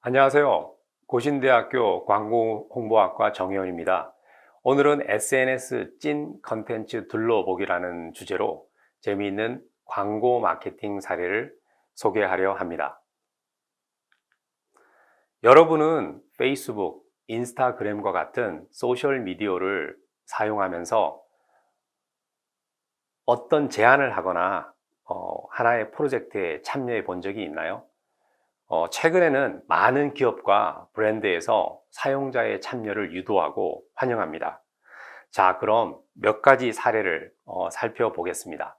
안녕하세요. 고신대학교 광고홍보학과 정혜원입니다. 오늘은 SNS 찐 컨텐츠 둘러보기라는 주제로 재미있는 광고 마케팅 사례를 소개하려 합니다. 여러분은 페이스북, 인스타그램과 같은 소셜미디어를 사용하면서 어떤 제안을 하거나 하나의 프로젝트에 참여해 본 적이 있나요? 최근에는 많은 기업과 브랜드에서 사용자의 참여를 유도하고 환영합니다. 자, 그럼 몇 가지 사례를 살펴보겠습니다.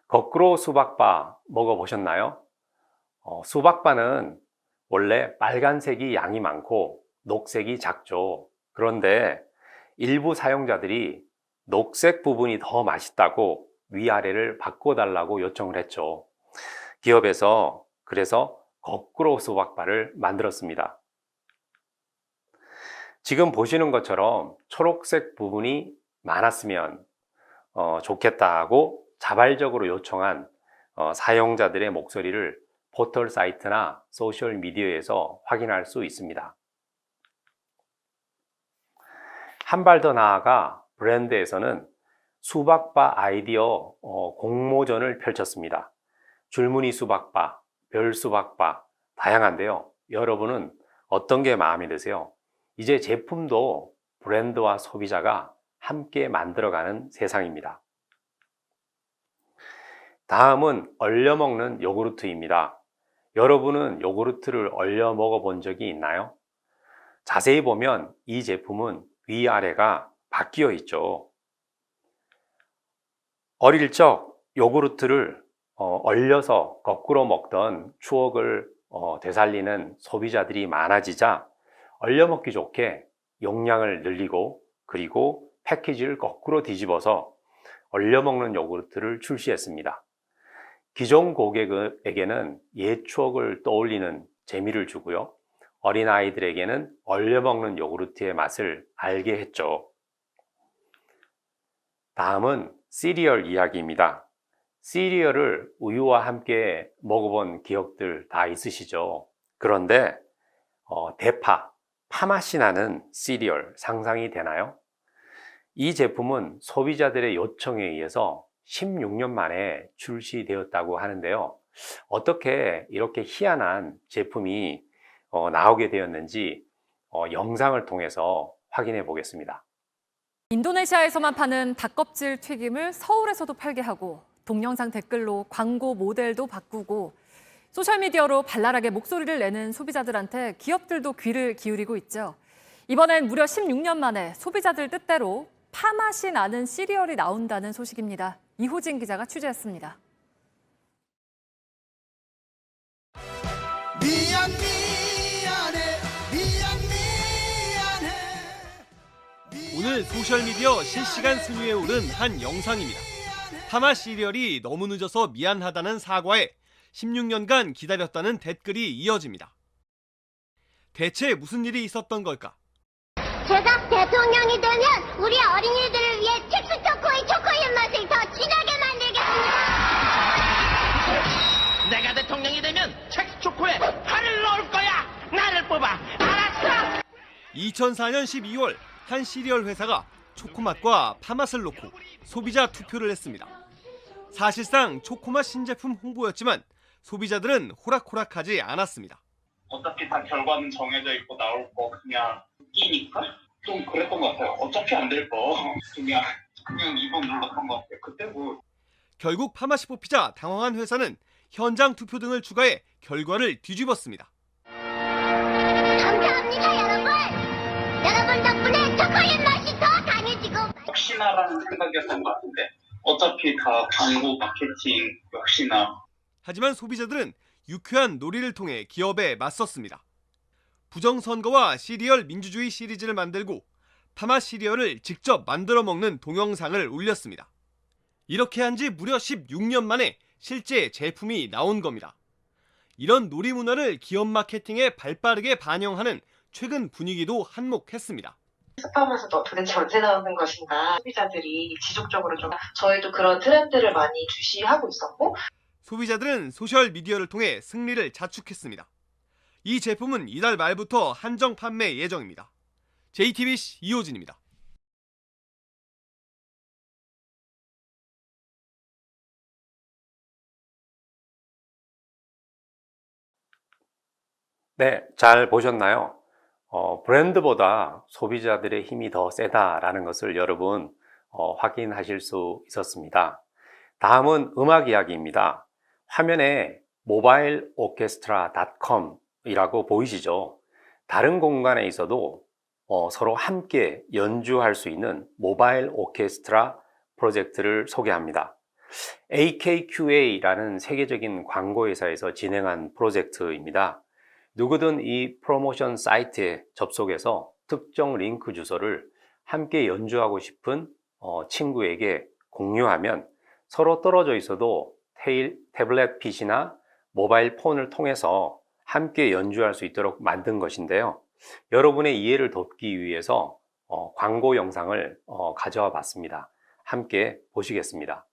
거꾸로 수박바 먹어보셨나요? 수박바는 원래 빨간색이 양이 많고 녹색이 작죠. 그런데 일부 사용자들이 녹색 부분이 더 맛있다고 위아래를 바꿔달라고 요청을 했죠. 기업에서 그래서 거꾸로 수박바를 만들었습니다. 지금 보시는 것처럼 초록색 부분이 많았으면 좋겠다고 자발적으로 요청한 사용자들의 목소리를 포털 사이트나 소셜 미디어에서 확인할 수 있습니다. 한 발 더 나아가 브랜드에서는 수박바 아이디어 공모전을 펼쳤습니다. 줄무늬 수박바, 별 수박바 다양한데요. 여러분은 어떤 게 마음에 드세요? 이제 제품도 브랜드와 소비자가 함께 만들어가는 세상입니다. 다음은 얼려 먹는 요구르트입니다. 여러분은 요구르트를 얼려 먹어본 적이 있나요? 자세히 보면 이 제품은 위아래가 바뀌어 있죠. 어릴 적 요구르트를 얼려서 거꾸로 먹던 추억을 되살리는 소비자들이 많아지자 얼려 먹기 좋게 용량을 늘리고 그리고 패키지를 거꾸로 뒤집어서 얼려 먹는 요구르트를 출시했습니다. 기존 고객에게는 옛 추억을 떠올리는 재미를 주고요. 어린아이들에게는 얼려 먹는 요구르트의 맛을 알게 했죠. 다음은 시리얼 이야기입니다. 시리얼을 우유와 함께 먹어본 기억들 다 있으시죠? 그런데 대파, 파맛이 나는 시리얼 상상이 되나요? 이 제품은 소비자들의 요청에 의해서 16년 만에 출시되었다고 하는데요. 어떻게 이렇게 희한한 제품이 나오게 되었는지 영상을 통해서 확인해 보겠습니다. 인도네시아에서만 파는 닭껍질 튀김을 서울에서도 팔게 하고 동영상 댓글로 광고 모델도 바꾸고 소셜미디어로 발랄하게 목소리를 내는 소비자들한테 기업들도 귀를 기울이고 있죠. 이번엔 무려 16년 만에 소비자들 뜻대로 파맛이 나는 시리얼이 나온다는 소식입니다. 이호진 기자가 취재했습니다. 오늘 소셜미디어 실시간 순위에 오른 한 영상입니다. 파마 시리얼이 너무 늦어서 미안하다는 사과에 16년간 기다렸다는 댓글이 이어집니다. 대체 무슨 일이 있었던 걸까? 제가 대통령이 되면 우리 어린이들을 위해 칙스 초코의 초코의 맛을 더 진하게 만들겠습니다. 내가 대통령이 되면 칙스 초코에 팔을 넣을 거야. 나를 뽑아. 알았어. 2004년 12월 한 시리얼 회사가 초코맛과 파맛을 놓고 소비자 투표를 했습니다. 사실상 초코맛 신제품 홍보였지만 소비자들은 호락호락하지 않았습니다. 어차피 다 결과는 정해져 있고 나올 거 그냥 웃기니까 좀 그랬던 것 같아요. 어차피 안 될 거 그냥 2번 눌렀던 것 같아요. 그때 뭐 결국 파맛이 뽑히자 당황한 회사는 현장 투표 등을 추가해 결과를 뒤집었습니다. 감사합니다, 여러분. 여러분 덕분에 초코의 맛이 더 강해지고 혹시나라는 생각이었던 것 같은데 어차피 다 광고 마케팅 역시나. 하지만 소비자들은 유쾌한 놀이를 통해 기업에 맞섰습니다. 부정선거와 시리얼 민주주의 시리즈를 만들고 파맛 시리얼을 직접 만들어 먹는 동영상을 올렸습니다. 이렇게 한 지 무려 16년 만에 실제 제품이 나온 겁니다. 이런 놀이 문화를 기업 마케팅에 발빠르게 반영하는 최근 분위기도 한몫했습니다. 스팸에서 도대체 언제 나오는 것인가 소비자들이 지속적으로 좀 저희도 그런 트렌드를 많이 주시하고 있었고 소비자들은 소셜미디어를 통해 승리를 자축했습니다. 이 제품은 이달 말부터 한정 판매 예정입니다. JTBC 이호진입니다. 네, 잘 보셨나요? 브랜드보다 소비자들의 힘이 더 세다라는 것을 여러분 확인하실 수 있었습니다. 다음은 음악 이야기입니다. 화면에 mobileorchestra.com 이라고 보이시죠? 다른 공간에 있어도 서로 함께 연주할 수 있는 모바일 오케스트라 프로젝트를 소개합니다. AKQA라는 세계적인 광고회사에서 진행한 프로젝트입니다. 누구든 이 프로모션 사이트에 접속해서 특정 링크 주소를 함께 연주하고 싶은 친구에게 공유하면 서로 떨어져 있어도 태블릿 PC나 모바일 폰을 통해서 함께 연주할 수 있도록 만든 것인데요. 여러분의 이해를 돕기 위해서 광고 영상을 가져와 봤습니다. 함께 보시겠습니다.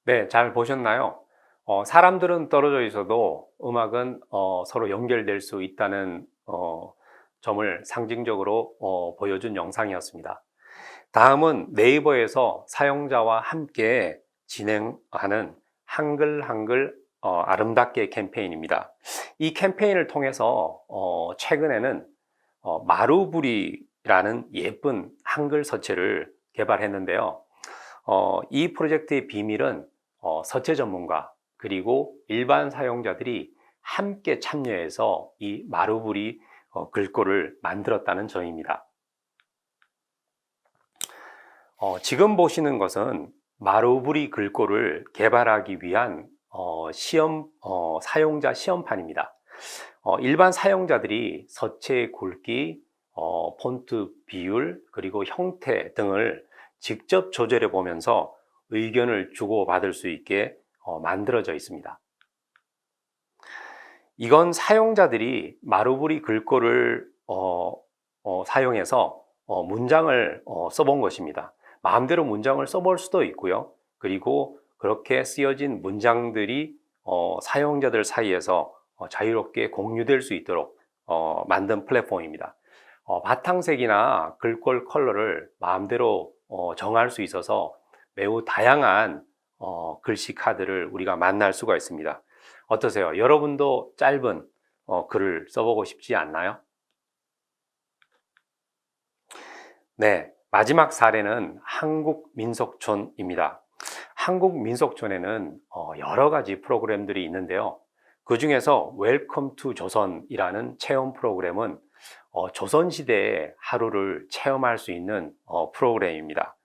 네, 잘 보셨나요? 사람들은 떨어져 있어도 음악은 서로 연결될 수 있다는 점을 상징적으로 보여준 영상이었습니다. 다음은 네이버에서 사용자와 함께 진행하는 한글 아름답게 캠페인입니다. 이 캠페인을 통해서 최근에는 마루부리라는 예쁜 한글 서체를 개발했는데요. 이 프로젝트의 비밀은 서체 전문가 그리고 일반 사용자들이 함께 참여해서 이 마루부리 글꼴을 만들었다는 점입니다. 지금 보시는 것은 마루부리 글꼴을 개발하기 위한 사용자 시험판입니다. 일반 사용자들이 서체의 굵기, 폰트 비율, 그리고 형태 등을 직접 조절해 보면서 의견을 주고받을 수 있게 만들어져 있습니다. 이건 사용자들이 마루부리 글꼴을 사용해서 문장을 써본 것입니다. 마음대로 문장을 써볼 수도 있고요. 그리고 그렇게 쓰여진 문장들이 사용자들 사이에서 자유롭게 공유될 수 있도록 만든 플랫폼입니다. 바탕색이나 글꼴 컬러를 마음대로 정할 수 있어서 매우 다양한 글씨 카드를 우리가 만날 수가 있습니다. 어떠세요? 여러분도 짧은 글을 써보고 싶지 않나요? 네, 마지막 사례는 한국민속촌입니다. 한국민속촌에는 여러 가지 프로그램들이 있는데요. 그 중에서 웰컴 투 조선이라는 체험 프로그램은 조선시대의 하루를 체험할 수 있는 프로그램입니다.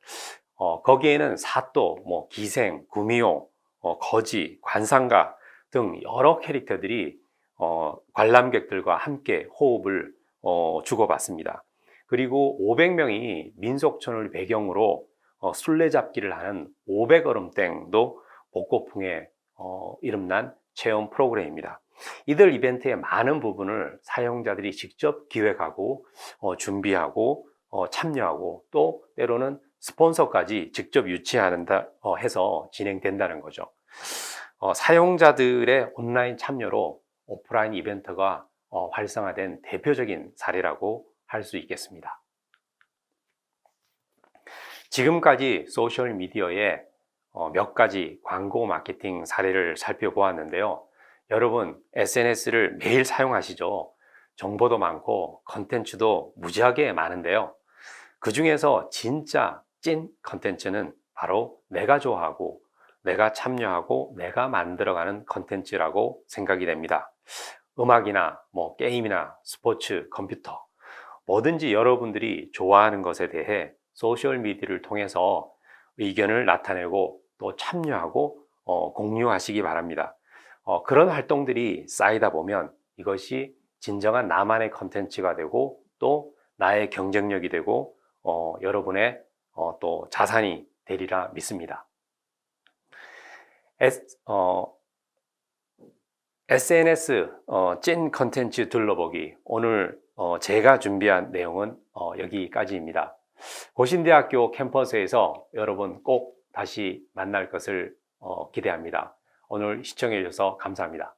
거기에는 사또, 기생, 구미호, 거지, 관상가 등 여러 캐릭터들이 관람객들과 함께 호흡을 주고받습니다. 그리고 500명이 민속촌을 배경으로 술래잡기를 하는 500얼음땡도 복고풍에 이름난 체험 프로그램입니다. 이들 이벤트의 많은 부분을 사용자들이 직접 기획하고 준비하고 참여하고 또 때로는 스폰서까지 직접 유치한다 해서 진행된다는 거죠. 사용자들의 온라인 참여로 오프라인 이벤트가 활성화된 대표적인 사례라고 할 수 있겠습니다. 지금까지 소셜미디어의 몇 가지 광고 마케팅 사례를 살펴보았는데요. 여러분, SNS를 매일 사용하시죠? 정보도 많고 컨텐츠도 무지하게 많은데요. 그 중에서 진짜 찐 컨텐츠는 바로 내가 좋아하고 내가 참여하고 내가 만들어가는 컨텐츠라고 생각이 됩니다. 음악이나 게임이나 스포츠, 컴퓨터 뭐든지 여러분들이 좋아하는 것에 대해 소셜미디어를 통해서 의견을 나타내고 또 참여하고 공유하시기 바랍니다. 그런 활동들이 쌓이다 보면 이것이 진정한 나만의 컨텐츠가 되고 또 나의 경쟁력이 되고 여러분의 또 자산이 되리라 믿습니다. SNS 찐 컨텐츠 둘러보기, 오늘 제가 준비한 내용은 여기까지입니다. 고신대학교 캠퍼스에서 여러분 꼭 다시 만날 것을 기대합니다. 오늘 시청해 주셔서 감사합니다.